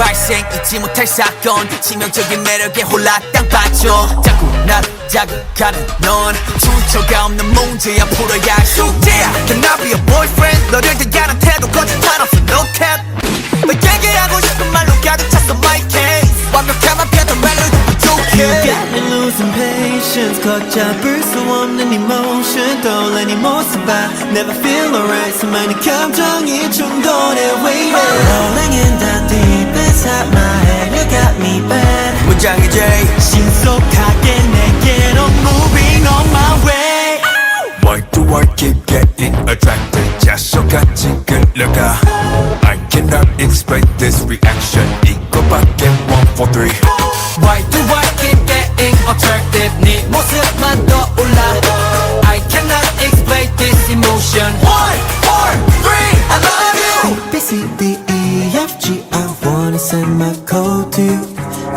발생 잊지 못할 사건 치명적인 매력에 홀라 땅 빠져 자꾸 나를 자극하는 넌 출처가 없는 문제야 풀어야 할 숙제야 Can I be a boyfriend 너를 대하는 태도 거짓말 없어 no cap 너에게 하고 싶은 말로 가득 찼어 my case 완벽함만 펴던 멜로디 부족해 You got me losing patience 걷잡을 수 없는 emotion 떠올라 네 모습 봐 Never feel alright 수많은 감정이 충돌해 waiting Rolling in the deep inside my head You got me bad 문장의 J 신속하게 내게로 moving on my way Why do I keep getting attracted 자석같이 끌려가 I cannot explain this reaction 이거밖에 1, 4, 3 Why do I keep getting attracted 네 모습만 떠올라 I cannot explain this emotion 1, 4, 3 I love you A, B, C, D, E, F, G I wanna send my code to you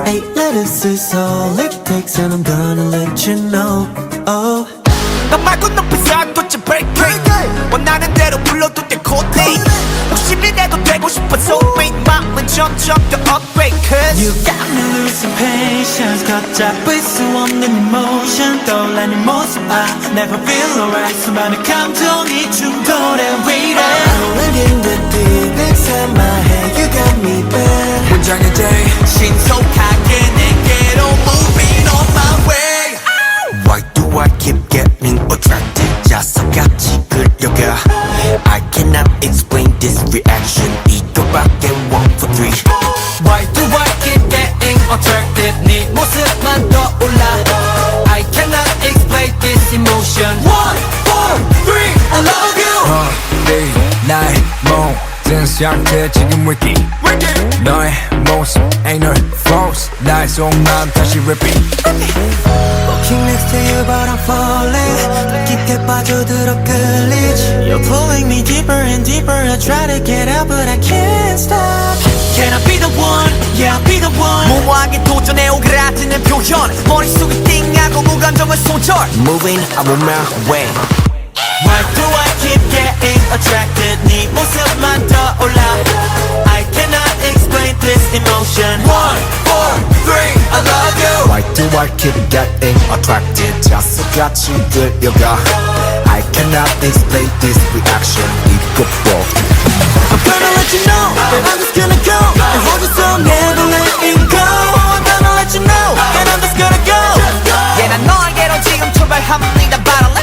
8 letters is all it takes and I'm gonna let you know Oh 너 말고 높이서 도대체 break 원하는 대로 불러도 돼 코딩 욕심이라도 되고 싶어 soulmate 마음은 점점 더 upgrade Cause You got me losing patience 걷잡을 수 없는 emotion 떠올라 네 모습 봐 Never feel alright 수많은 감정이 충돌해 waiting Rolling in the deep inside my head You got me bad 문장의 J 신속하게 내게로 moving on my way Why do I keep getting attracted 자석같이 끌려가 I cannot explain this reaction 이거밖에 1, 4, 3 Why do I keep getting attracted 네 모습만 떠올라 I cannot explain this emotion 1, 4, 3 I love you 네 나의 모든 상태 지금 wiki 너의 모습 ain't no false 나의 속마음 다시 repeat Walking next to you but I'm falling 깊게 빠져들어 끌리지 You're pulling me deeper and deeper I try to get out but I can't stop Can I be the one? Yeah I'll be the one 무모하게 도전해 오그라드는 표현 머릿속이 띵하고 무감정을 소절 Moving I'm on my way Why do I keep getting attracted 네 모습만 떠올라 I cannot explain this emotion 1, 4, 3 I love you Why do I keep getting attracted 자석같이 끌려가 I cannot explain this reaction 이것도 I'm gonna let you know that I'm just gonna go and hold you so never letting go I'm gonna let you know that I'm just gonna go Yeah 난 너에게로 지금 출발합니다 But I'll let